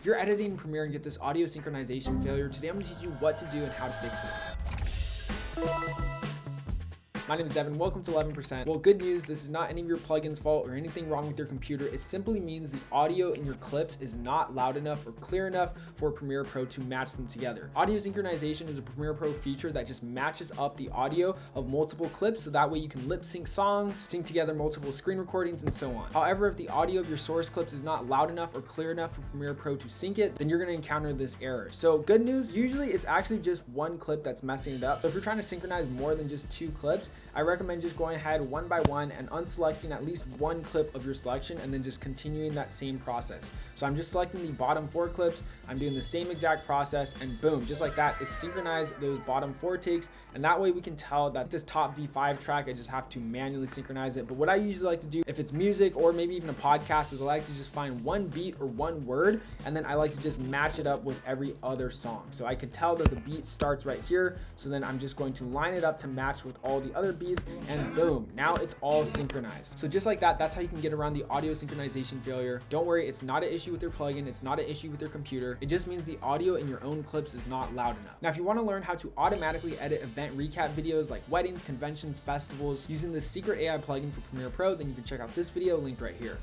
If you're editing in Premiere and get this audio synchronization failure, today I'm going to teach you what to do and how to fix it. My name is Devin, welcome to 11%. Well, good news, this is not any of your plugins fault or anything wrong with your computer. It simply means the audio in your clips is not loud enough or clear enough for Premiere Pro to match them together. Audio synchronization is a Premiere Pro feature that just matches up the audio of multiple clips so that way you can lip sync songs, sync together multiple screen recordings, and so on. However, if the audio of your source clips is not loud enough or clear enough for Premiere Pro to sync it, then you're gonna encounter this error. So good news, usually it's actually just one clip that's messing it up. So if you're trying to synchronize more than just 2 clips, I recommend just going ahead one by one and unselecting at least one clip of your selection and then just continuing that same process. So I'm just selecting the bottom 4 clips, I'm doing the same exact process, and boom, just like that, it synchronized those bottom 4 takes, and that way we can tell that this top V5 track, I just have to manually synchronize it. But what I usually like to do, if it's music or maybe even a podcast, is I like to just find one beat or one word, and then I like to just match it up with every other song. So I can tell that the beat starts right here, so then I'm just going to line it up to match with all the other beats, and boom, now it's all synchronized. So just like that, that's how you can get around the audio synchronization failure. Don't worry, it's not an issue with your plugin, it's not an issue with your computer, it just means the audio in your own clips is not loud enough. Now, if you want to learn how to automatically edit event recap videos like weddings, conventions, festivals using this secret AI plugin for Premiere Pro, then you can check out this video linked right here.